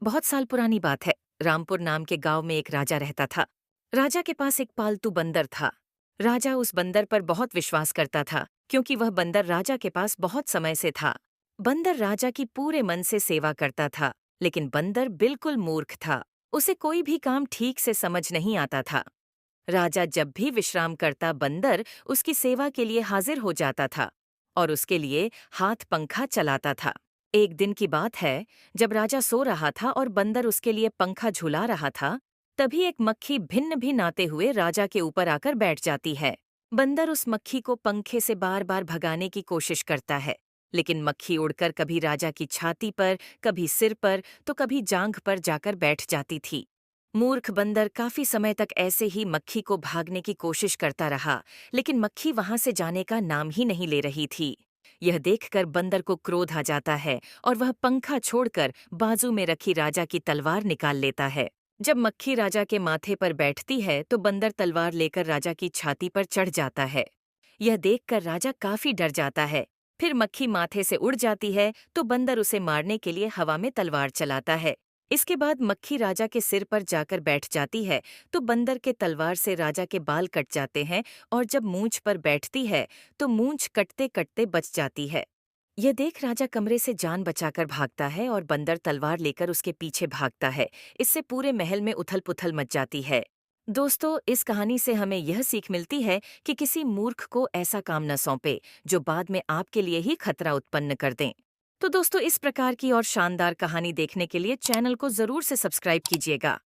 बहुत साल पुरानी बात है। रामपुर नाम के गांव में एक राजा रहता था। राजा के पास एक पालतू बंदर था। राजा उस बंदर पर बहुत विश्वास करता था क्योंकि वह बंदर राजा के पास बहुत समय से था। बंदर राजा की पूरे मन से सेवा करता था, लेकिन बंदर बिल्कुल मूर्ख था। उसे कोई भी काम ठीक से समझ नहीं आता था। राजा जब भी विश्राम करता, बंदर उसकी सेवा के लिए हाजिर हो जाता था और उसके लिए हाथ पंखा चलाता था। एक दिन की बात है, जब राजा सो रहा था और बंदर उसके लिए पंखा झुला रहा था, तभी एक मक्खी भिन्न भिन्न आते हुए राजा के ऊपर आकर बैठ जाती है। बंदर उस मक्खी को पंखे से बार बार भगाने की कोशिश करता है, लेकिन मक्खी उड़कर कभी राजा की छाती पर, कभी सिर पर, तो कभी जांघ पर जाकर बैठ जाती थी। मूर्ख बंदर काफी समय तक ऐसे ही मक्खी को भागने की कोशिश करता रहा, लेकिन मक्खी वहां से जाने का नाम ही नहीं ले रही थी। यह देखकर बंदर को क्रोध आ जाता है और वह पंखा छोड़कर बाजू में रखी राजा की तलवार निकाल लेता है। जब मक्खी राजा के माथे पर बैठती है तो बंदर तलवार लेकर राजा की छाती पर चढ़ जाता है। यह देखकर राजा काफी डर जाता है। फिर मक्खी माथे से उड़ जाती है तो बंदर उसे मारने के लिए हवा में तलवार चलाता है। इसके बाद मक्खी राजा के सिर पर जाकर बैठ जाती है तो बंदर के तलवार से राजा के बाल कट जाते हैं और जब मूंछ पर बैठती है तो मूंछ कटते कटते बच जाती है। यह देख राजा कमरे से जान बचाकर भागता है और बंदर तलवार लेकर उसके पीछे भागता है। इससे पूरे महल में उथल पुथल मच जाती है। दोस्तों, इस कहानी से हमें यह सीख मिलती है कि किसी मूर्ख को ऐसा काम न सौंपे जो बाद में आपके लिए ही खतरा उत्पन्न कर दें। तो दोस्तों, इस प्रकार की और शानदार कहानी देखने के लिए चैनल को जरूर से सब्सक्राइब कीजिएगा।